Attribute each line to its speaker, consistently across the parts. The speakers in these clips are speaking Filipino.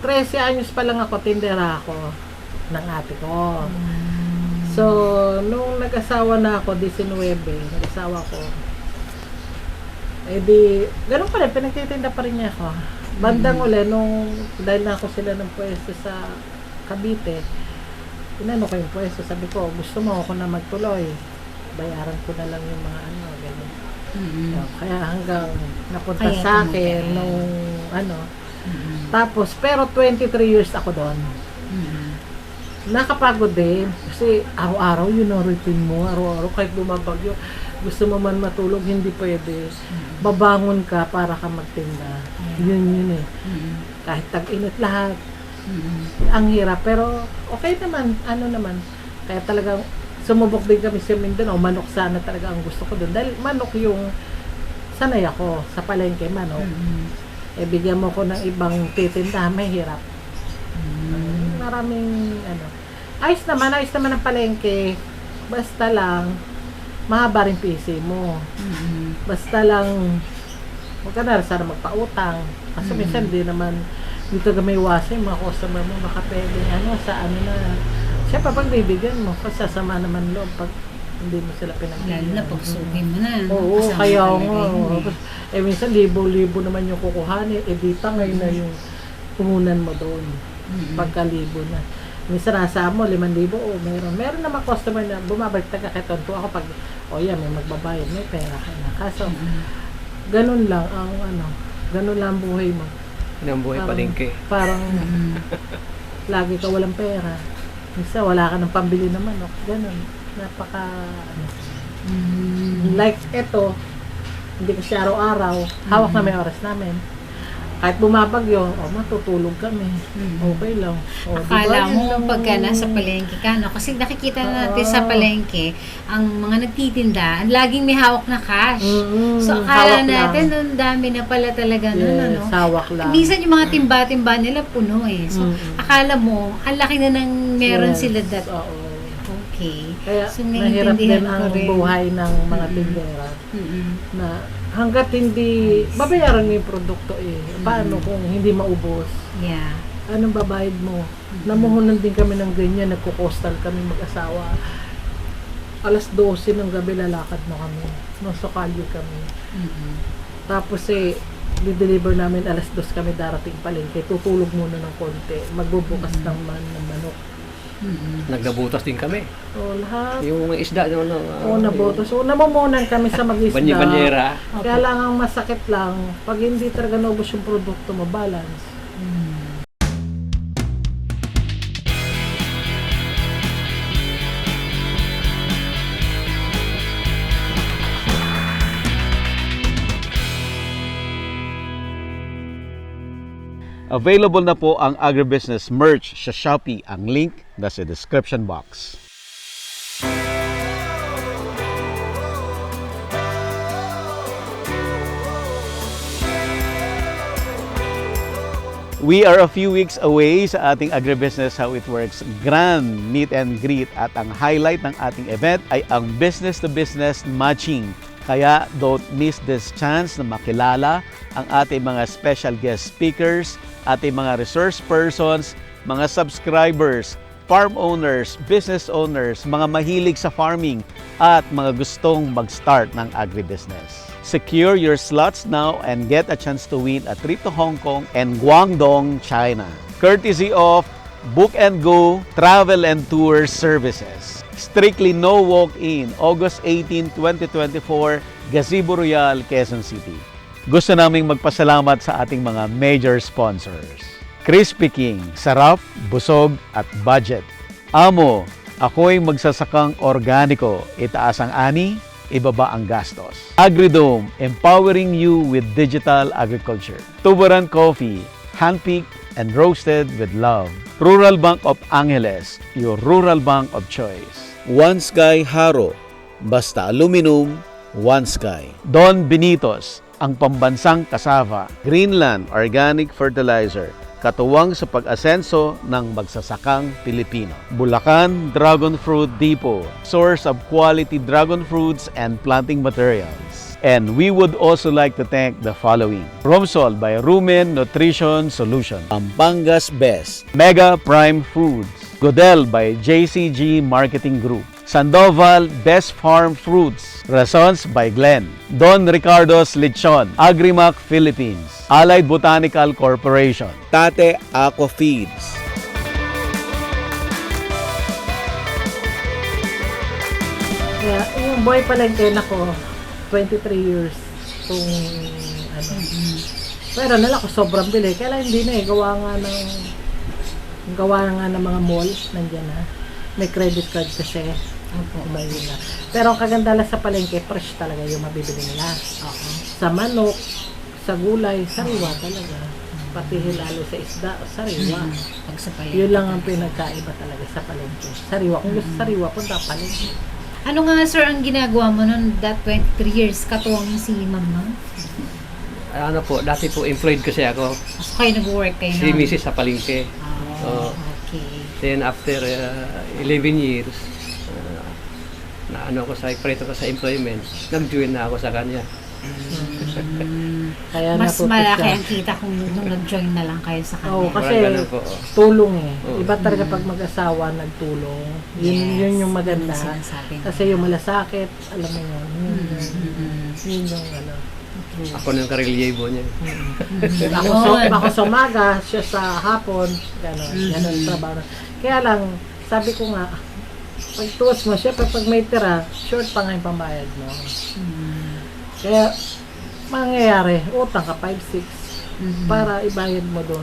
Speaker 1: 13 anyos pa lang ako, tindera ako ng ate ko. So, nung nag-asawa na ako, 19, nag-asawa ko, eh di, ganun pa rin, pinagtitinda pa rin niya ako. Bandang uli, dahil na ako sila ng pwesto sa Cavite, inano ko yung pwesto, sabi ko, gusto mo ako na magtuloy, bayaran ko na lang yung mga ano, ganyan. So, kaya hanggang napunta
Speaker 2: Kaya
Speaker 1: sa akin
Speaker 2: tumagal.
Speaker 1: nung ano, tapos, pero 23 years ako doon. Nakapagod din, kasi araw-araw yun ang routine mo, araw-araw kahit bumabagyo, gusto mo man matulog, hindi pwede. Babangon ka para ka magtinda. Yun eh. Kahit tag-init lahat. Ang hirap, pero okay naman, ano naman. Kaya talagang sumubok din kami sa Mindanao, manok sana talaga ang gusto ko doon. Dahil manok yung sanay ako sa palengke, manok. Eh bigyan mo ko ng ibang titinda, may hirap. Maraming ano. Ayos naman ang palengke. Basta lang mahaba rin PC mo. Basta lang huwag ka na sana magpautang. Kasi minsan di naman dito kami iwasin mga customer mo baka pwede ano sa ano na. Siyempre pag bibigyan mo, pasasama naman loob pag hindi mo sila pinagkaya.
Speaker 2: Lalo na pag sugin mo na.
Speaker 1: Oo,
Speaker 2: Kasama
Speaker 1: kaya
Speaker 2: talaga
Speaker 1: nga.
Speaker 2: yun
Speaker 1: Eh minsan libo-libo naman yung kukuhanin. Eh di tangay na yung puhunan mo doon. Pagka-libo na. Minsan nasa mo, 5,000 o meron. Meron naman customer na bumabalik taga ketonto ako pag, yan, may magbabayad, may pera ka na. Kaso, ganun lang ang ano, ganun lang ang buhay mo.
Speaker 3: Yan ang buhay palengke.
Speaker 1: Parang, lagi ka walang pera. Minsan, wala ka ng pambili ng manok. Ganun. Napaka, ano. Like, eto, hindi kasi araw-araw, hawak na may oras namin. Kahit bumabagyo, matutulog kami. Okay lang.
Speaker 2: Akala
Speaker 1: Diba,
Speaker 2: mo
Speaker 1: yun lang
Speaker 2: pagka
Speaker 1: ang-
Speaker 2: nasa palengke ka, no? Kasi nakikita natin sa palengke, ang mga nagtitinda, laging may hawak na cash. So, akala
Speaker 1: hawak
Speaker 2: natin,
Speaker 1: lang.
Speaker 2: ang dami na pala talaga nun, ano?
Speaker 1: Yes, hawak lang.
Speaker 2: Minsan yung mga timba-timba nila puno eh. So, akala mo, ang laki na ng meron
Speaker 1: Yes,
Speaker 2: sila that.
Speaker 1: Oo.
Speaker 2: Okay.
Speaker 1: Kaya
Speaker 2: So,
Speaker 1: mahirap din
Speaker 2: naiintindihan
Speaker 1: ang
Speaker 2: ko rin.
Speaker 1: buhay ng mga tindera
Speaker 2: Mm-mm.
Speaker 1: na hanggat hindi babayaran mo yung produkto eh. Paano kung hindi maubos?
Speaker 2: Yeah.
Speaker 1: Anong babayad mo? Namuhunan din kami ng ganyan, nagkukostal kami mag-asawa. Alas 12 ng gabi lalakad na kami. Nasa kalye kami. Tapos di-deliver namin alas 2 kami darating palengke. Tutulog muna ng konti. Magbubukas ng manok.
Speaker 3: Nagnabutas din kami.
Speaker 1: So, lahat.
Speaker 3: Yung mga isda naman.
Speaker 1: Naboto. So, namumunan kami sa mag-isda.
Speaker 3: Banyera.
Speaker 1: Kaya lang ang masakit lang, pag hindi talaga naubos yung produkto mo, balance.
Speaker 4: Available na po ang agribusiness merch sa Shopee. Ang link nasa description box. We are a few weeks away sa ating Agribusiness How It Works Grand Meet and Greet at ang highlight ng ating event ay ang business-to-business matching. Kaya don't miss this chance na makilala ang ating mga special guest speakers, ating mga resource persons, mga subscribers, farm owners, business owners, mga mahilig sa farming at mga gustong mag-start ng agribusiness. Secure your slots now and get a chance to win a trip to Hong Kong and Guangdong, China. Courtesy of Book and Go Travel and Tour Services. Strictly no walk-in, August 18, 2024, Gazebo Royal, Quezon City. Gusto naming magpasalamat sa ating mga major sponsors. Crispy King, sarap, busog at budget. Amo, ako'y magsasakang organiko, itaas ang ani, ibaba ang gastos. Agridome, empowering you with digital agriculture. Tuburan Coffee, handpicked and roasted with love. Rural Bank of Angeles, your rural bank of choice. One Sky Haro, basta aluminum, One Sky. Don Benitos, ang pambansang kasava. Greenland Organic Fertilizer, katuwang sa pag-asenso ng magsasakang Pilipino. Bulacan Dragon Fruit Depot, source of quality dragon fruits and planting materials. And we would also like to thank the following: Romsol by Rumen Nutrition Solution, Pampanga's Best, Mega Prime Foods, Godel by JCG Marketing Group, Sandoval Best Farm Fruits, Razons by Glenn, Don Ricardo's Lechon, Agrimac Philippines, Allied Botanical Corporation, Tate Aqua Feeds.
Speaker 1: Kaya yung boy palengke nako, 23 years kung ano. Pero nala ko sobrang bili. Kaya lang hindi na eh. Gawa nga ng mga mall. Nandiyan na. May credit card kasi. Opo. Yun na. Pero ang kaganda lang sa palengke, fresh talaga yung mabibili nila. Sa manok, sa gulay, sariwa talaga. Pati lalo sa isda, sariwa.
Speaker 2: Pagsapayan.
Speaker 1: Yun lang ang pinagkaiba talaga sa palengke. Sariwa. Kung gusto sariwa, punta palengke.
Speaker 2: Ano nga sir ang ginagawa mo noon that 23 years? Katuwang mo si ma'am no?
Speaker 3: Ano po, dati po employed kasi ako.
Speaker 2: So kayo nag-work kayo
Speaker 3: Si
Speaker 2: no?
Speaker 3: Mrs. sa palengke.
Speaker 2: Oh, okay.
Speaker 3: Then after 11 years, na ano ko sa preto ko sa employment, nag-join na ako sa kanya.
Speaker 1: Kaya
Speaker 2: Mas
Speaker 1: natuto
Speaker 2: malaki
Speaker 1: siya.
Speaker 2: ang kita kung nung nag-join na lang kayo sa kanya.
Speaker 1: Oo, kasi
Speaker 3: Parang ganun po.
Speaker 1: tulong eh.
Speaker 3: Oo.
Speaker 1: Iba talaga pag mag-asawa, nagtulong. Yun yung maganda.
Speaker 2: Yun ang sinasabi mo.
Speaker 1: Kasi yung malasakit, alam mo yun. Yun yung ano.
Speaker 3: Ako na yung karelyebo niya.
Speaker 1: Ako sa umaga, siya sa hapon. Ganon trabaho. Kaya lang, sabi ko nga, pag tuwas mo, syempre pag may tira, short pa nga yung pambayad mo. Kaya, mangyayari, utang ka 5-6 para ibayad mo doon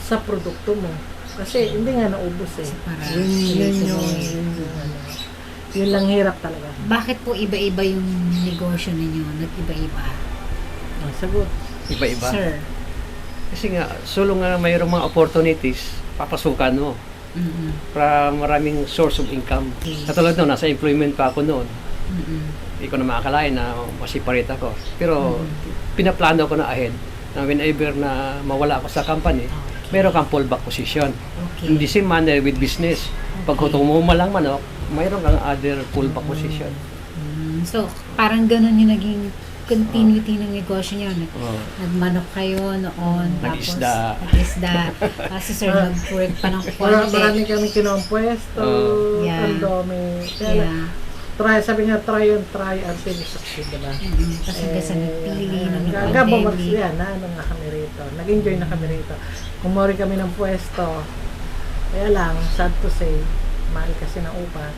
Speaker 1: sa produkto mo. Kasi hindi nga naubos eh. Yun yung ano. Yun lang hirap talaga.
Speaker 2: Bakit po iba-iba yung negosyo ninyo? Nag-iba-iba?
Speaker 1: Ang sagot.
Speaker 3: Iba-iba.
Speaker 2: Sir.
Speaker 3: Kasi nga, solo nga mayroong mga opportunities, papasukan mo. Para maraming source of income. Katulad noon, nasa employment pa ako noon. Hindi ko na makakalain na masiparate ako. Pero pinaplano ko na ahead na whenever na mawala ako sa company, meron kang fallback position.
Speaker 2: Okay.
Speaker 3: In the same manner with business. Pag tumuma lang manok, mayroon kang other fallback position.
Speaker 2: So, parang ganun yung naging continuity ng negosyo niyo. Nagmanok kayo noon.
Speaker 3: Nag-isda.
Speaker 2: Nag-isda. Kasi sir, nag-work pa ng quality.
Speaker 1: Marami kami kinumpwesto.
Speaker 2: Yeah.
Speaker 1: Ang dami. Kaya
Speaker 2: Yeah.
Speaker 1: sabi nga, try until you succeed, diba?
Speaker 2: Kasi kasi nagpili ng
Speaker 1: Hanggang bumagsak yan, ano nga kami rito. Nag-enjoy na kami rito. Kumori kami ng pwesto. Kaya lang, sad to say, mahal kasi ng upa.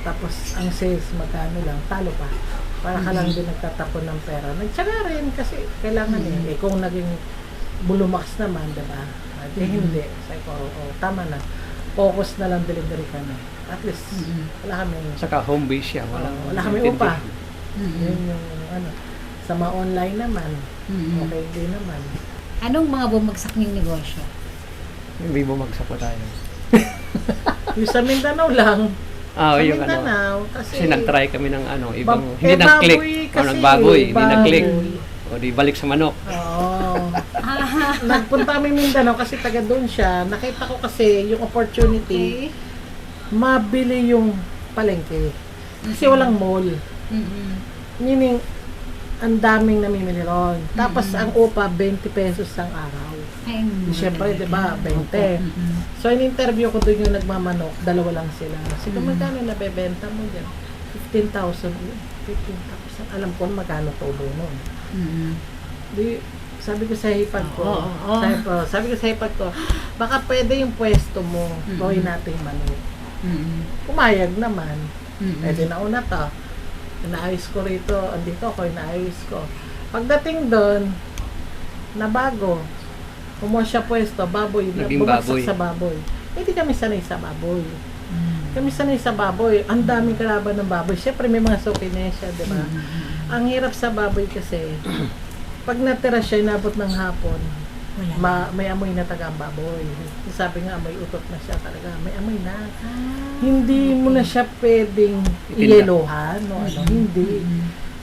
Speaker 1: Tapos, ang sales, magkano lang, talo pa. Para ka lang din nagtatapon ng pera. Nagtsaga rin kasi kailangan eh. Eh kung naging bulumakas naman, diba? At hindi. Sabi ko, tama na. Focus na lang delivery ka na. At least, wala kami.
Speaker 3: Saka home base siya.
Speaker 1: Wala kami upa. Yun yung ano. Sa mga online naman, okay din naman.
Speaker 2: Anong mga bumagsak niyong negosyo?
Speaker 3: Hindi bumagsak pa tayo.
Speaker 1: Yung sa Mindanao lang.
Speaker 3: Ah,
Speaker 1: sa
Speaker 3: yung
Speaker 1: Mindanao,
Speaker 3: ano.
Speaker 1: kasi
Speaker 3: Kasi nag-try kami ng ano, ibang,
Speaker 1: Bab-
Speaker 3: hindi
Speaker 1: eh,
Speaker 3: nag-click.
Speaker 1: baboy
Speaker 3: O,
Speaker 1: kasi,
Speaker 3: nagbaboy, hindi
Speaker 1: baboy.
Speaker 3: nag-click. O, di balik sa manok.
Speaker 1: Oo. Nagpunta kami Mindanao kasi taga doon siya. Nakita ko kasi yung opportunity, mabili yung palengke. Kasi walang mall. Meaning, ang daming namimili ron. Tapos ang upa, 20 pesos ang araw.
Speaker 2: Ay,
Speaker 1: Siyempre, di ba, 20. So, in-interview ko doon yung nagmamanok, dalawa lang sila. Kasi kung magkano nabebenta mo dyan? 15,000. 15,000. Alam ko magkano tubo nun. Di, sabi ko sa hipag ko, sabi ko sa hipag ko, baka pwede yung pwesto mo, gawin natin manok. Pumayag naman. Pwede na una to. Inaayos ko rito, andito ako, inaayos ko. Pagdating doon, nabago. Kumuha siya pwesto, baboy,
Speaker 3: Naging
Speaker 1: bumagsak
Speaker 3: baboy.
Speaker 1: sa baboy. Hindi kami sanay sa baboy. Kami sanay sa baboy. Ang daming kalaban ng baboy. Siyempre may mga sokinesya, di ba? Ang hirap sa baboy kasi, pag natira siya, inabot ng hapon, may amoy na taga ang baboy. Sabi nga, may utot na siya talaga. May amoy na. Hindi mo na siya pwedeng iyelohan o ano. Hindi.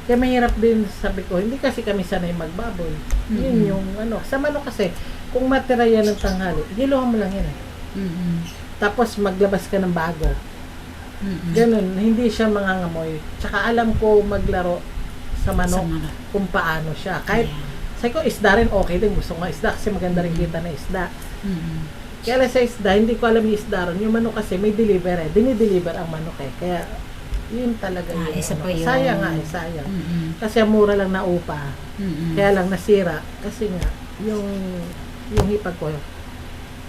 Speaker 1: Kaya mahirap din, sabi ko, hindi kasi kami sanay magbaboy. Yun yung ano. Sa manok kasi, kung matira yan ng tanghali, iyelohan mo lang yan eh. Tapos maglabas ka ng bago. Ganun, hindi siya mangangamoy. Tsaka alam ko maglaro sa manok, kung paano siya. Kahit, sabi ko, isda rin okay din. Gusto ko nga isda kasi maganda rin kita na isda. Kaya lang sa isda, hindi ko alam yung isda rin. Yung manok kasi may deliver eh. Dinideliver ang manok eh. Kaya, yun talaga yung
Speaker 2: isa pa yun.
Speaker 1: Sayang nga eh, sayang. Kasi ang mura lang na upa. Kaya lang nasira. Kasi nga, yung hipag ko,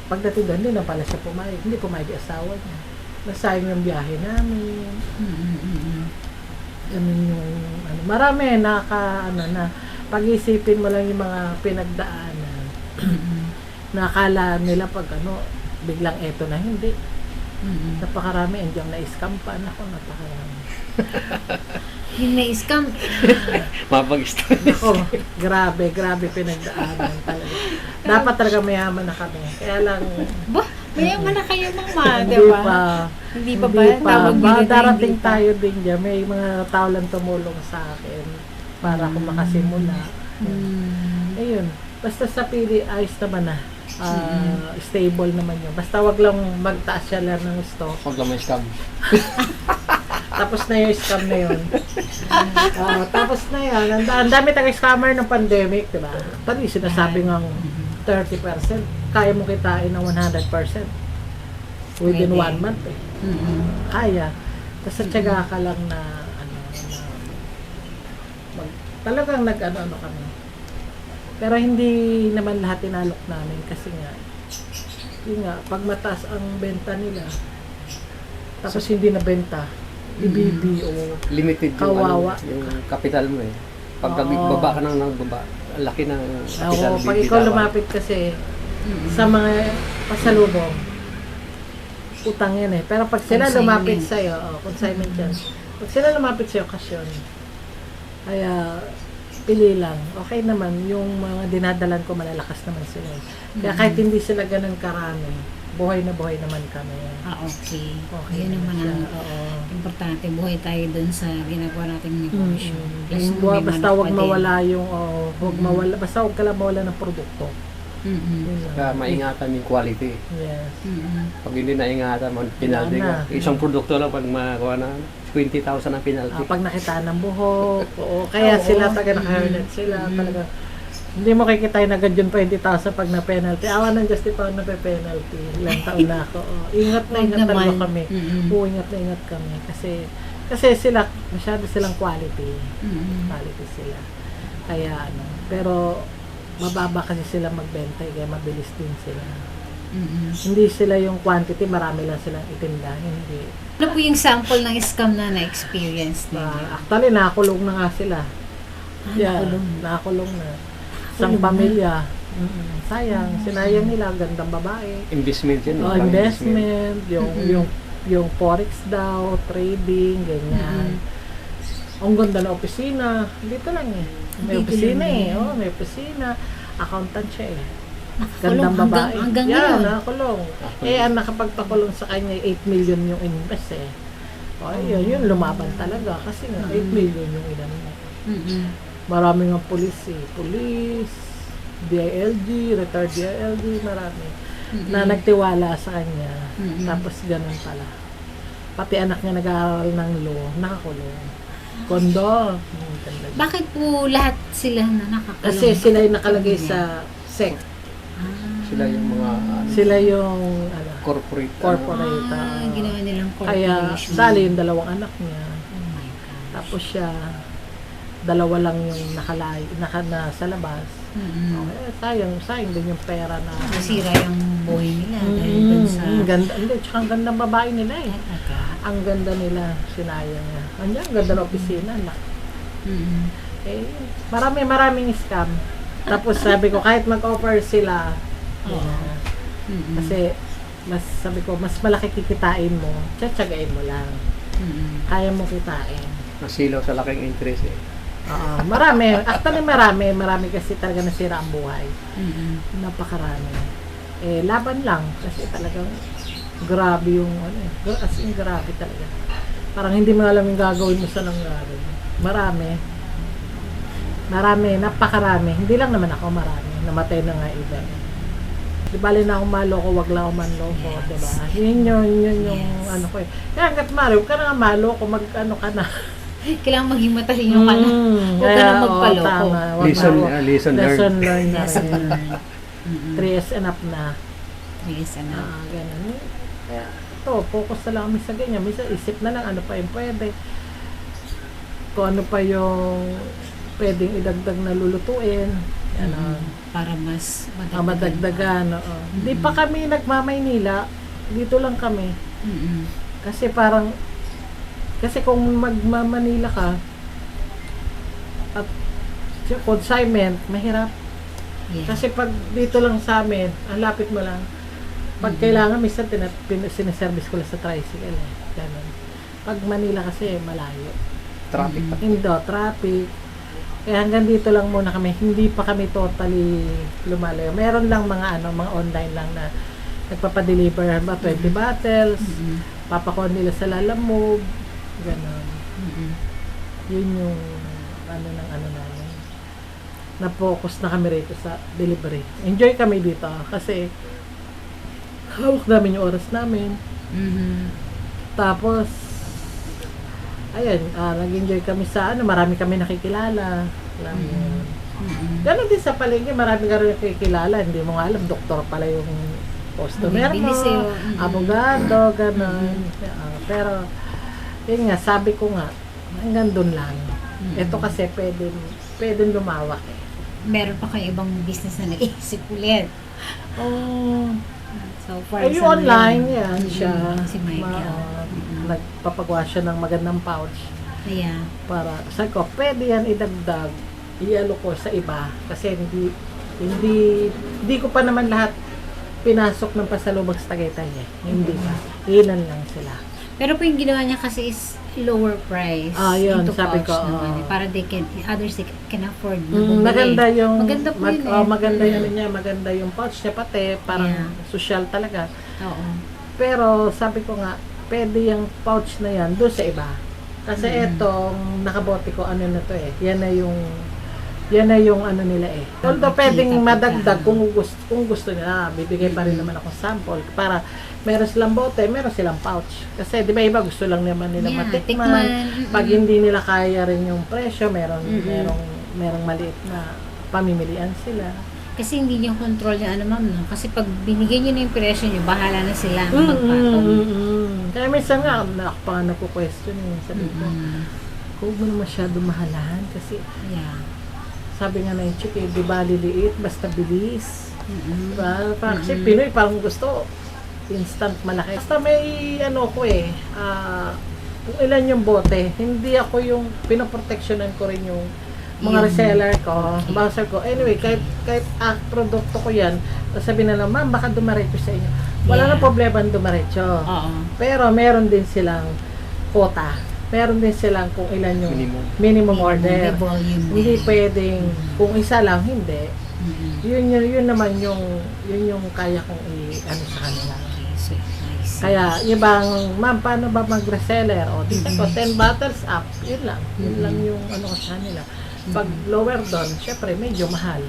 Speaker 1: pagdating doon, hindi na pala siya pumayag. Hindi pumayag yung asawa niya. Nasayang yung biyahe namin. Ganun yung, marami, na pag-isipin mo lang yung mga pinagdaanan. Nakala nila pag biglang eto na, hindi. Napakarami, andiyan na-scam pa. Napakarami.
Speaker 2: Yung na-scam.
Speaker 3: Mapag-start.
Speaker 1: Grabe pinagdaanan talaga. Dapat talaga mayaman na kami. Kaya lang,
Speaker 2: Mayaman na kayo, mama,
Speaker 1: hindi
Speaker 2: diba?
Speaker 1: pa.
Speaker 2: Hindi pa ba? Tawag nila na
Speaker 1: Darating
Speaker 2: hindi pa.
Speaker 1: tayo din dyan. May mga tao lang tumulong sa akin para ako makasimula. Ayun. Basta sa pili, ayos naman na. Stable naman yun. Basta wag lang magtaas siya lang ng gusto.
Speaker 3: Huwag lang may scam.
Speaker 1: Tapos na yung scam na yun. Tapos na yan. Ang dami taga-scammer ng pandemic, diba? Pati sinasabi ng 30%. Kaya mo kitain ng 100% within 1 month eh. Kaya. Tapos tiyaga ka lang na talagang nag-ano kami. Pero hindi naman lahat tinalok namin kasi nga, yun nga, pag mataas ang benta nila, tapos hindi na benta, IBB o
Speaker 3: Limited yung,
Speaker 1: kawawa.
Speaker 3: yung capital mo eh. Pag
Speaker 1: Oo.
Speaker 3: baba ka ng baba, ang laki ng capital.
Speaker 1: Oo, pag ikaw lumapit kasi sa mga pasalubong, utang yan eh. Pero pag sila
Speaker 2: Consignment.
Speaker 1: lumapit sa'yo, consignment yan. Pag sila lumapit sa'yo, kasyon. Kaya, pili lang. Okay naman, yung mga dinadalan ko, malalakas naman sila. Kaya kahit hindi sila ganun karami, buhay na buhay naman kami.
Speaker 2: Okay.
Speaker 1: Okay
Speaker 2: Yun naman
Speaker 1: siya,
Speaker 2: ang
Speaker 1: oo.
Speaker 2: importante. Buhay tayo dun sa ginagawa nating negosyo. Plus,
Speaker 1: Yung
Speaker 2: may
Speaker 1: basta
Speaker 2: manok
Speaker 1: wag
Speaker 2: pa din.
Speaker 1: mawala yung, wag mawala, basta wag ka lang mawala ng produkto. Yun lang.
Speaker 3: Kaya maingatan yung quality.
Speaker 1: Yes.
Speaker 3: Pag hindi naingatan, penalty
Speaker 1: Wala
Speaker 3: ka.
Speaker 1: na.
Speaker 3: Isang produkto lang pag makakuha na 20,000 ang penalty.
Speaker 1: Pag nakita ng buhok, kaya sila taga naka-hairnet sila, talaga. Hindi mo kikitain agad yung 20,000 pag na-penalty. Awa ng Diyos, di pa ako nape-penalty. Ilang taon na ako. Ingat na
Speaker 2: Huwag
Speaker 1: ingat talaga
Speaker 2: naman.
Speaker 1: kami. Ingat na ingat kami. Kasi sila, masyado silang quality. Quality sila. Kaya pero mababa kasi sila magbenta, kaya mabilis din sila. Hindi sila yung quantity, marami lang silang itinda. Hindi.
Speaker 2: Ano po yung sample ng scam na na-experience ninyo?
Speaker 1: Actually, nakakulong na nga sila.
Speaker 2: Nakakulong.
Speaker 1: Nakakulong na. Isang pamilya. Sayang, sinayang nila, gandang babae.
Speaker 3: Investment yun. parang
Speaker 1: Investment, yung forex daw, trading, ganyan. Ang ganda na opisina. Dito lang eh. May
Speaker 2: Dito
Speaker 1: opisina
Speaker 2: lang
Speaker 1: eh. May opisina. Accountant siya eh.
Speaker 2: Nakakulong
Speaker 1: Gandang babae.
Speaker 2: hanggang
Speaker 1: Yeah,
Speaker 2: ngayon.
Speaker 1: nakakulong. Ang nakapagpakulong sa kanya, 8 million yung invest eh. Yun, lumaban talaga. Kasi nga, 8 million yung ilan niya. Marami nga pulis eh. Pulis, DILG, retired DILG, marami. Na nagtiwala sa kanya. Tapos ganun pala. Pati anak niya nag-aaral ng law, nakakulong. Kondo.
Speaker 2: Bakit po lahat sila na nakakulong?
Speaker 1: Kasi sila yung nakalagay sa SEC.
Speaker 3: Sila yung mga
Speaker 1: Sila yung
Speaker 3: corporate.
Speaker 1: corporate.
Speaker 2: Ginawa nilang
Speaker 1: Kaya
Speaker 2: corporation.
Speaker 1: dali yung dalawang anak niya.
Speaker 2: Oh my God.
Speaker 1: Tapos siya, dalawa lang yung nasa labas. Sayang din yung pera na.
Speaker 2: Nasira yung buhay nila dahil dun sa...
Speaker 1: Ganda, hindi, tsaka ang gandang babae nila eh.
Speaker 2: Talaga.
Speaker 1: Ang ganda nila, sinayang niya. Ang ganda ng opisina. Maraming scam. Tapos sabi ko, kahit mag-offer sila, kasi sabi ko, mas malaki kikitain mo, tsatsagain mo lang. Kaya mo kitain.
Speaker 3: Nasilaw sa laking interest eh.
Speaker 1: Marami. Actually, marami kasi talaga nasira ang buhay. Napakarami. Laban lang. Kasi talagang grabe yung, as in grabe talaga. Parang hindi mo alam yung gagawin mo sa nangyari. Marami, napakarami. Hindi lang naman ako marami. Namatay na nga iba. Di bali na akong maloko, wag lang ako manloko, diba? Yun yung ano ko eh. Kaya hanggat mali, huwag ka na nga maloko, mag-ano ka na.
Speaker 2: Kailangan maging matalino ka na. Huwag ka
Speaker 1: kaya,
Speaker 2: na magpaloko.
Speaker 1: tama. Wag
Speaker 3: Lesson,
Speaker 1: na-
Speaker 3: lesson learned.
Speaker 1: lesson learned na
Speaker 2: Lesson
Speaker 1: rin.
Speaker 2: learned. Mm-mm.
Speaker 1: 3 years and up na.
Speaker 2: Yes, ano.
Speaker 1: Ganun. Kaya, ito, focus na lang kami sa ganyan. Minsan, isip na lang ano pa yung pwede. Kung ano pa yung pwedeng idagdag na lulutuin. Ano,
Speaker 2: Para mas
Speaker 1: madagdagan. Oo. Hindi pa kami nagmamaynila. Dito lang kami.
Speaker 2: Mm-mm.
Speaker 1: Kasi kung magmamanila ka at consignment, mahirap.
Speaker 2: Yeah.
Speaker 1: Kasi pag dito lang sa amin, ang lapit mo lang. Pag kailangan, minsan siniservice ko lang sa tricycle. Ganun. Pag Manila kasi, malayo.
Speaker 3: Traffic pa.
Speaker 1: Traffic. Kaya hanggang dito lang muna kami. Hindi pa kami totally lumalayo. Meron lang mga online lang na nagpapadeliver ba 20 bottles. Papakuha nila sa Lalamove. Ganun. Yun yung namin. Na-focus na kami rito sa delivery. Enjoy kami dito kasi hawak namin yung oras namin. Tapos ayun, nag-enjoy kami sa marami kami nakikilala. Alam mo yun. Ganon din sa palengke, marami ka rin nakikilala. Hindi mo nga alam, doktor pala yung customer mo,
Speaker 2: Bumibili sa'yo.
Speaker 1: abogado, ganon. Pero, yun nga, sabi ko nga, hanggang doon lang. Ito kasi pwedeng lumawak eh.
Speaker 2: Meron pa kayo ibang business na nag-iisip ulit. So, for
Speaker 1: Ay, yung
Speaker 2: example,
Speaker 1: online, yan siya.
Speaker 2: Si Michael.
Speaker 1: Nagpapagawa siya ng magandang pouch.
Speaker 2: Yeah.
Speaker 1: Para, sabi ko, pwede yan idagdag, ialo ko sa iba. Kasi hindi ko pa naman lahat pinasok ng pasalubong sa Tagaytay eh. Hindi pa. Ilan lang sila.
Speaker 2: Pero po yung ginawa niya kasi is lower price.
Speaker 1: Yun,
Speaker 2: into
Speaker 1: sabi
Speaker 2: pouch
Speaker 1: ko,
Speaker 2: naman eh. Para others can afford na bumili.
Speaker 1: Maganda yung
Speaker 2: Maganda po yun eh.
Speaker 1: maganda yun niya, maganda yung pouch niya pati, parang
Speaker 2: Yeah.
Speaker 1: social talaga.
Speaker 2: Oo.
Speaker 1: Pero sabi ko nga, pwede yung pouch na yan doon sa iba. Kasi etong nakabote ko, ano na to eh. Yan na yung ano nila eh. Although pwedeng madagdag kung gusto nila, bibigay pa rin naman ako sample para meron silang bote, meron silang pouch. Kasi di ba iba gusto lang naman nila
Speaker 2: Yeah,
Speaker 1: matikman.
Speaker 2: tikman.
Speaker 1: Pag hindi nila kaya rin yung presyo, merong maliit na pamimilian sila.
Speaker 2: Kasi hindi niyo control yung ano ma'am, no? Kasi pag binigay niyo na yung presyo niyo, bahala na sila magpatong.
Speaker 1: Kaya minsan nga, ako pa nga nagko-question eh. Sabi ko, huwag mo na masyado mahalan kasi
Speaker 2: Yeah.
Speaker 1: sabi nga na yung chick, di ba liliit, basta bilis. Diba? Kasi Pinoy parang gusto instant malaki. Basta may ko kung ilan yung bote, hindi ako yung pinoproteksyonan ko rin yung mga reseller ko, buzzer ko. Anyway, kahit produkto ko yan, sabi na lang, ma'am, baka dumaretso sa inyo. Wala nang problema ang dumaretso.
Speaker 2: Oo.
Speaker 1: Pero meron din silang quota. Meron din silang kung ilan yung minimum order.
Speaker 2: May volume
Speaker 1: Hindi
Speaker 2: din.
Speaker 1: pwedeng, kung isa lang, hindi. Yun naman yung kaya kong sa kanila.
Speaker 2: So, nice.
Speaker 1: Kaya, ibang, ma'am, paano ba mag-reseller? O, dito ko, 10 bottles up. Yun lang. Yun lang yung ko sa kanila. Pag lower doon, syempre, medyo mahal.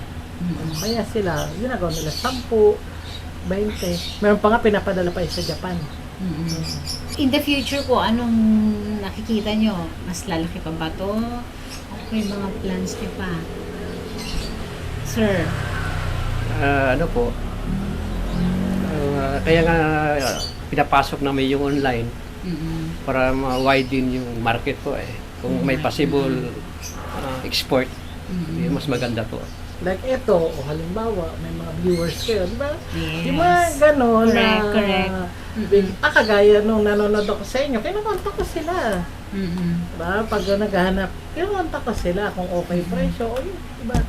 Speaker 1: Kaya sila, ginagawa nila 10, 20. Meron pa nga pinapadala pa sa Japan.
Speaker 2: In the future po, anong nakikita nyo? Mas lalaki pa ba to? O may mga plans nyo pa? Sir?
Speaker 3: Ano po, kaya nga pinapasok namin yung online para ma-widen yung market po eh. Kung may possible export, mas maganda po.
Speaker 1: Like ito, halimbawa, may mga viewers kayo, di ba?
Speaker 2: Yes.
Speaker 1: Di ba gano'n
Speaker 2: Correct.
Speaker 1: kagaya nung nanonood ako sa inyo, kinukontak ko sila. Diba? Pag naghahanap, kinukontak ko sila kung okay presyo, o yun, diba?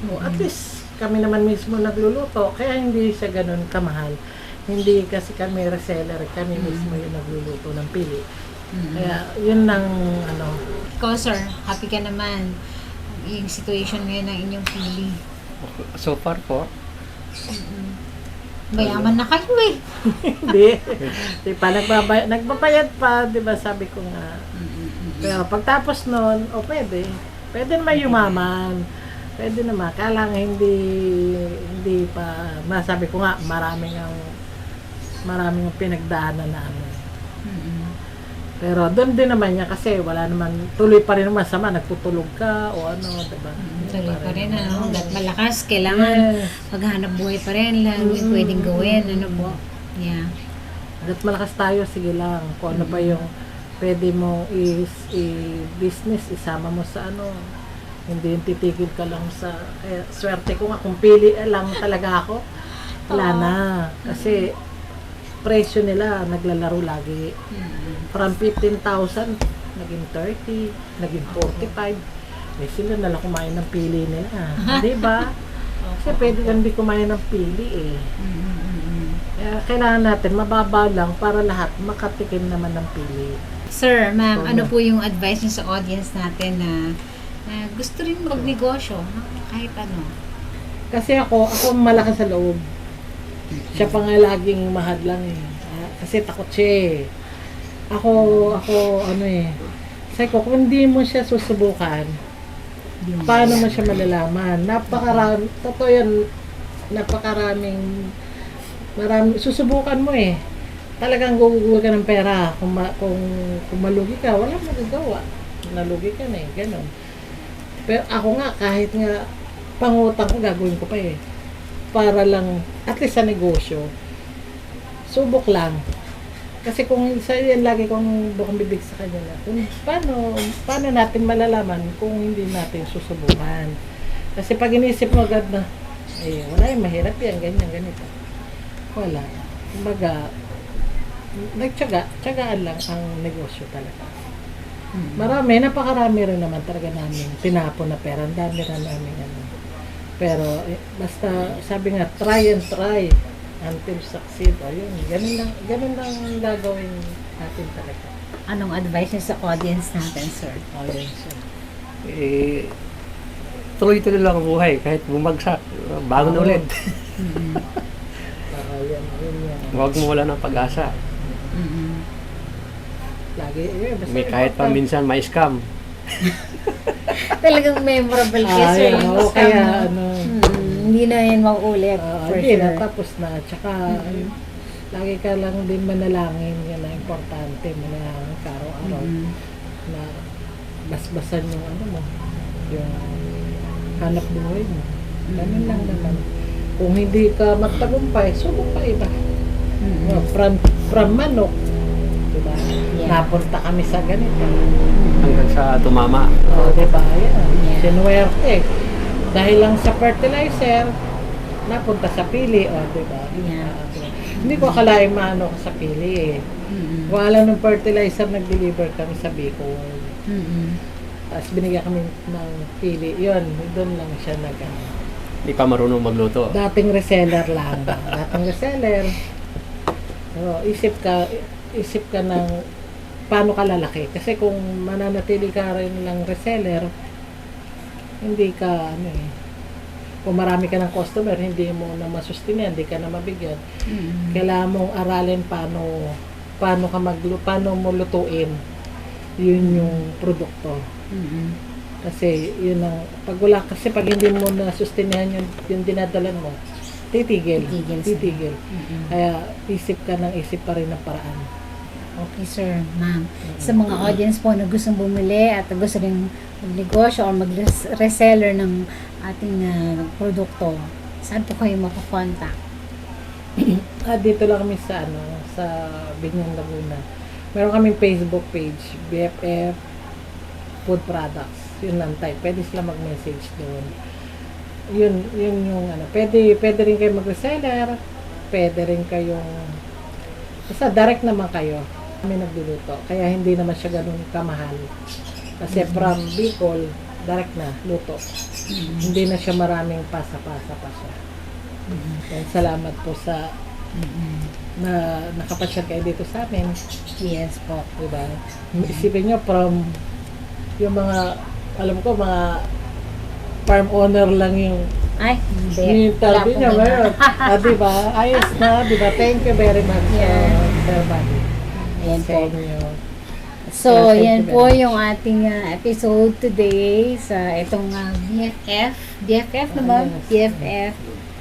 Speaker 1: No, at least, kami naman mismo nagluluto, kaya hindi siya gano'n kamahal. Hindi kasi kami reseller, kami mismo yung nagluluto ng pili. Kaya, yun lang,
Speaker 2: Ikaw, sir, happy ka naman yung situation ngayon ng inyong pili.
Speaker 3: So far po,
Speaker 2: Mayaman na kayo eh.
Speaker 1: Hindi. Di pa, nagbabayad pa, di ba, sabi ko nga. Pero pagtapos nun, pwede. Pwede naman yumaman. Pwede naman. Kailangan hindi pa, masabi ko nga, maraming ang pinagdaanan namin. Pero doon din naman niya kasi wala naman, tuloy pa rin naman sama, nagtutulog ka o ano, diba?
Speaker 2: Tuloy pa rin, ano, hanggat malakas, kailangan
Speaker 1: Yes.
Speaker 2: maghanap buhay pa rin, lang yung pwedeng gawin, ano po. Yeah.
Speaker 1: Hanggat malakas tayo, sige lang. Kung ano pa yung pwede mong i-business, isama mo sa ano. Hindi yung titigil ka lang sa, swerte ko nga, kung pili lang talaga ako, wala na. Kasi, presyo nila, naglalaro lagi. From 15,000, naging 30, naging 45. May sila nalang kumain ng pili nila. Di ba? Kasi pwede kang di kumain ng pili eh. Kaya kailangan natin mababa lang para lahat makatikim naman ng pili.
Speaker 2: Sir, ma'am,
Speaker 1: Oo.
Speaker 2: ano po yung advice niyo sa audience natin na gusto rin magnegosyo, kahit ano?
Speaker 1: Kasi ako malakas sa loob. Siya pa nga laging mahadlang eh. Kasi takot siya eh. Ako ano eh. Sabi ko, kung hindi mo siya susubukan, paano mo siya malalaman? Totoo yan, susubukan mo eh. Talagang gugugulo ka ng pera. Kung malugi ka, wala magagawa. Nalugi ka na eh, ganun. Pero ako nga, kahit nga pangutang ko, gagawin ko pa eh. Para lang, at least sa negosyo, subok lang. Kasi kung sa yan, lagi kong bukang bibig sa kanya na, kung paano natin malalaman kung hindi natin susubukan. Kasi pag inisip mo agad na, wala yung mahirap yan, ganyan, ganito. Wala. Kumbaga, tsagaan lang ang negosyo talaga. Napakarami rin naman talaga namin tinapon na pera. Ang dami rin namin ano. Pero, basta sabi nga, try and try until succeed. O yun, ganun lang gagawin natin talaga.
Speaker 2: Anong advice niyo sa audience natin, sir?
Speaker 1: O yun, sir.
Speaker 3: Tuloy-tuloy lang ang buhay, kahit bumagsak, bangon ulit.
Speaker 1: Yun yan.
Speaker 3: Huwag mo wala ng pag-asa.
Speaker 1: Lagi, basta
Speaker 3: May kahit pa
Speaker 1: important.
Speaker 3: minsan may scam.
Speaker 2: Talagang memorable kay sir.
Speaker 1: Yun,
Speaker 2: yung
Speaker 1: kaya
Speaker 2: scam.
Speaker 1: ano,
Speaker 2: Hindi na yan mauulit, for
Speaker 1: hindi na,
Speaker 2: sure.
Speaker 1: tapos na. Tsaka, lagi ka lang din manalangin, yan ang importante, manalangin ka araw-araw, na basbasan yung ano mo, yung hanap buhay mo. Ganun lang naman. Kung hindi ka magtagumpay, subok pa iba. From manok, diba?
Speaker 2: Yeah.
Speaker 1: Napunta kami sa ganito.
Speaker 3: Hanggang sa tumama.
Speaker 1: Diba? Yan.
Speaker 2: Yeah.
Speaker 1: Sinuwerte. Dahil lang sa fertilizer, napunta sa pili. Diba?
Speaker 2: Yeah.
Speaker 1: Hindi ko akalain maano ko sa pili eh. Wala ng fertilizer, nag-deliver kami sa Bicol. Tapos binigyan kami ng pili. Yun, doon lang siya
Speaker 3: Hindi pa marunong magluto.
Speaker 1: dating reseller lang. Dating reseller. So, isip ka ng paano ka lalaki. Kasi kung mananatili ka rin lang reseller, hindi ka, kung marami ka ng customer, hindi mo na masustain, hindi ka na mabigyan. Kailangan mong aralin paano mo lutuin. Yun yung produkto. Kasi yun ang, pag hindi mo na sustinihan yung dinadalan mo, titigil.
Speaker 2: Titigil.
Speaker 1: Kaya isip pa rin ng paraan.
Speaker 2: Okay, sir, ma'am. Sa mga audience po na gustong bumili at gusto rin magnegosyo o mag-reseller ng ating produkto, saan po kayo makakontak?
Speaker 1: Dito lang kami sa Binyang Laguna. Meron kaming Facebook page, BFF Food Products. Yun lang tayo. Pwede sila mag-message doon. Yun yung Pwede rin kayo mag-reseller. Pwede rin kayong basta direct naman kayo. Kami nagluluto. Kaya hindi naman siya ganun kamahal. Kasi from Bicol, direct na, luto. Hindi na siya maraming pasa-pasa pa siya. Kaya salamat po sa na nakapasyal kayo dito sa amin.
Speaker 2: Yes po.
Speaker 1: Diba? Isipin nyo from yung mga, alam ko, mga farm owner lang yung
Speaker 2: Ay, hindi.
Speaker 1: interview nyo ngayon. Diba? Ayos na, diba? Thank you very much,
Speaker 2: Yeah.
Speaker 1: Sir Buddy.
Speaker 2: Ayan
Speaker 1: Sa
Speaker 2: po.
Speaker 1: inyo.
Speaker 2: So,
Speaker 1: Yeah, thank
Speaker 2: yan
Speaker 1: you
Speaker 2: po
Speaker 1: very much.
Speaker 2: yung ating episode today sa itong BFF na ba?
Speaker 1: Yes.
Speaker 2: BFF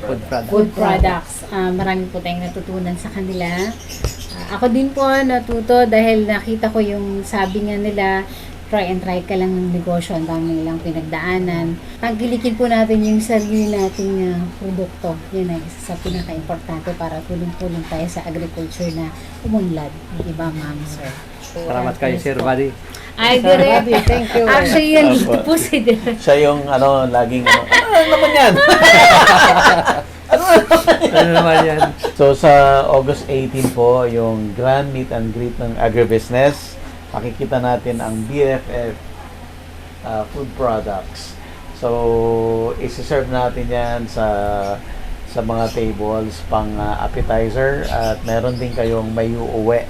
Speaker 3: Food product.
Speaker 2: Food Products. Marami po tayong natutunan sa kanila. Ako din po natuto dahil nakita ko yung sabi nga nila, try and try ka lang ng negosyo, ang dami nilang pinagdaanan. Tangkilikin po natin yung sarili nating produkto. Yun ay isa sa pinaka-importante para tulong-tulong tayo sa agriculture na umunlad. Diba, ma'am, sir?
Speaker 3: Salamat kayo, Sir Buddy.
Speaker 2: Ay, direct.
Speaker 1: Thank you.
Speaker 2: Actually, yan dito
Speaker 4: Opo.
Speaker 2: po si direct.
Speaker 4: Siya yung laging ano naman yan?
Speaker 3: Ano naman yan?
Speaker 4: So sa August 18 po, yung Grand Meet and Greet ng Agribusiness, makikita natin ang BFF food products. So isi-serve natin yan sa mga tables pang appetizer at meron din kayong may uuwi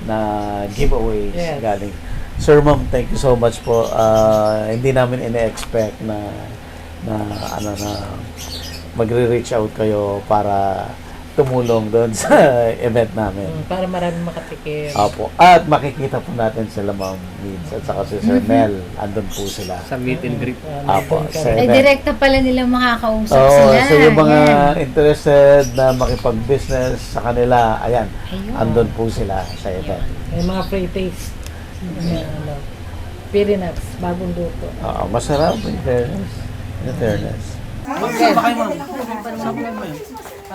Speaker 4: na giveaways
Speaker 1: Yes.
Speaker 4: galing. Sir Ma'am, thank you so much po. Hindi namin ine-expect na magre-reach out kayo para tumulong doon sa event namin.
Speaker 1: Para marami makatikim.
Speaker 4: Opo. At makikita po natin sila Ma'am Lids at saka si Sir Mel. Andun po sila.
Speaker 3: Sa meet and greet.
Speaker 4: Apo, sa
Speaker 2: Ay,
Speaker 4: event.
Speaker 2: direkta pala nila makakausap
Speaker 4: Oo,
Speaker 2: sila.
Speaker 4: so yung mga
Speaker 2: Yan.
Speaker 4: interested na makipag-business sa kanila, ayan,
Speaker 2: Ayun.
Speaker 4: andun po sila sa event.
Speaker 1: May mga free taste. Piri nuts, bagong luto.
Speaker 4: Oo, masarap in fairness. In fairness.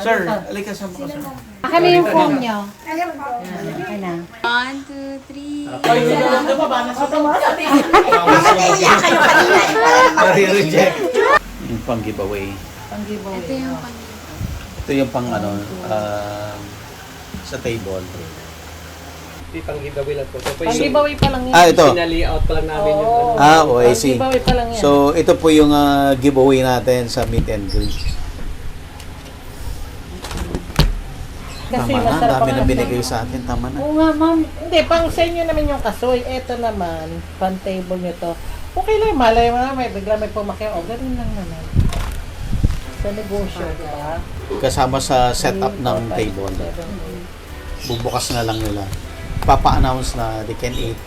Speaker 4: Sir, alika sa mga sir.
Speaker 2: Aka na yung phone nyo. Aka na.
Speaker 5: 1, 2, 3.
Speaker 4: Nare-reject. Yung pang giveaway.
Speaker 5: Ito yung pang...
Speaker 4: Ito yung pang sa table.
Speaker 3: Hindi pang giveaway lang po. So, po yung
Speaker 1: Pang-giveaway pa lang yan.
Speaker 4: Ito.
Speaker 3: sinali-out pa lang namin yung ano.
Speaker 4: I see.
Speaker 1: Pang-giveaway pa lang yan.
Speaker 4: So, ito po yung giveaway natin sa meet and greet.
Speaker 1: Kasi
Speaker 4: Tama na,
Speaker 1: masarap
Speaker 4: dami
Speaker 1: ang
Speaker 4: na
Speaker 1: asin.
Speaker 4: binigay sa atin. Tama na.
Speaker 2: Oo nga, ma'am.
Speaker 1: Hindi, pang sa inyo naman yung kasoy. Ito naman, pan-table nyo to. Okay lang, malay mo na, bigla may pumakya. O, ganun lang naman. Sa negosyo, di ba?
Speaker 4: Kasama sa setup ng table. Bubukas na lang nila. Papa-announce na they can eat.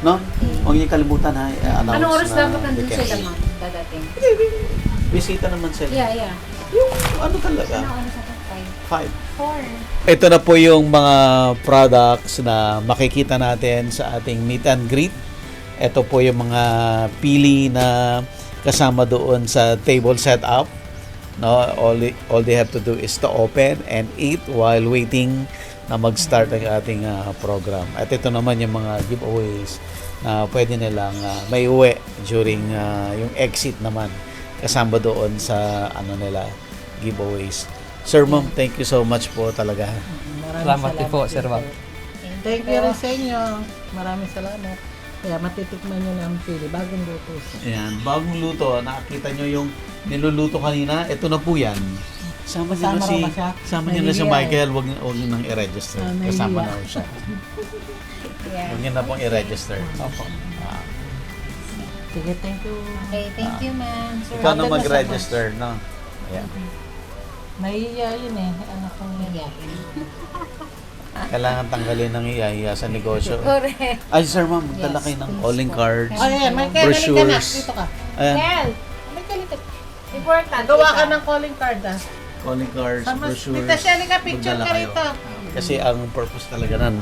Speaker 4: No? Huwag niyo kalimutan ha. I-announce
Speaker 2: Anong oras
Speaker 4: na
Speaker 2: dapat
Speaker 4: they
Speaker 2: nandun
Speaker 4: can
Speaker 2: sila,
Speaker 4: eat.
Speaker 2: ma'am? Dadating.
Speaker 4: Bisita naman sila.
Speaker 2: Yeah.
Speaker 4: Yung ano talaga?
Speaker 2: Ano sa
Speaker 4: 5.
Speaker 2: 4?
Speaker 4: Ito na po yung mga products na makikita natin sa ating meet and greet. Ito po yung mga pili na kasama doon sa table setup. No, all they have to do is to open and eat while waiting na mag-start ang ating program. At ito naman yung mga giveaways na pwede nilang may uwi during yung exit naman kasama doon sa nila giveaways. Sir Ma'am, thank you so much po talaga.
Speaker 3: Salamat din po, Sir Ma'am.
Speaker 1: Thank you rin sa inyo. Maraming salamat. Kaya matitikman nyo na ang pili. Bagong luto.
Speaker 4: Ayan, bagong luto. Nakakita nyo yung niluluto kanina. Ito na po yan. Sama nyo na
Speaker 1: Kasama
Speaker 4: si,
Speaker 1: raw ba siya?
Speaker 4: sama nyo na si
Speaker 1: Nahihiya
Speaker 4: Michael. Huwag nyo nang i-register.
Speaker 1: Nahihiya.
Speaker 4: Kasama na ho siya. Huwag nyo na pong i-register.
Speaker 3: Opo.
Speaker 1: Sige, thank you.
Speaker 2: Okay, thank you, ma'am. Sir,
Speaker 4: Ikaw na
Speaker 1: Agad na
Speaker 4: mag-register, no? Ayan.
Speaker 1: Nahihiya yun eh. Anak ko yun.
Speaker 4: Kailangan tanggalin ng iya sa negosyo.
Speaker 2: Correct.
Speaker 4: Ay, sir ma'am, magdala kayo ng calling cards,
Speaker 1: Oh, yeah. May kailan ka na.
Speaker 4: brochures.
Speaker 1: Dito ka.
Speaker 4: Ayan,
Speaker 1: Kel! May kalikat. Important. Gawa ka ng calling card ah.
Speaker 4: calling cards,
Speaker 1: Sama,
Speaker 4: brochures.
Speaker 1: Tita Shelly ka, picture
Speaker 4: magdala
Speaker 1: ka
Speaker 4: kayo.
Speaker 1: rito.
Speaker 4: Kasi ang purpose talaga nan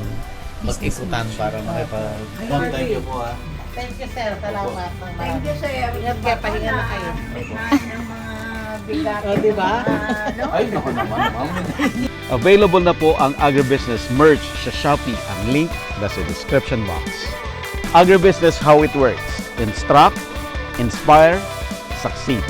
Speaker 4: mag-iputan para makipag... Ma'am, thank you po ah.
Speaker 1: Thank you, sir. Salamat. Thank you, sir. Ingat ka, pahinga na kayo. O, di ba?
Speaker 4: Ay, naku naman, ma'am. Available na po ang Agribusiness merch sa Shopee. Ang link nasa description box. Agribusiness, how it works. Instruct, inspire, succeed.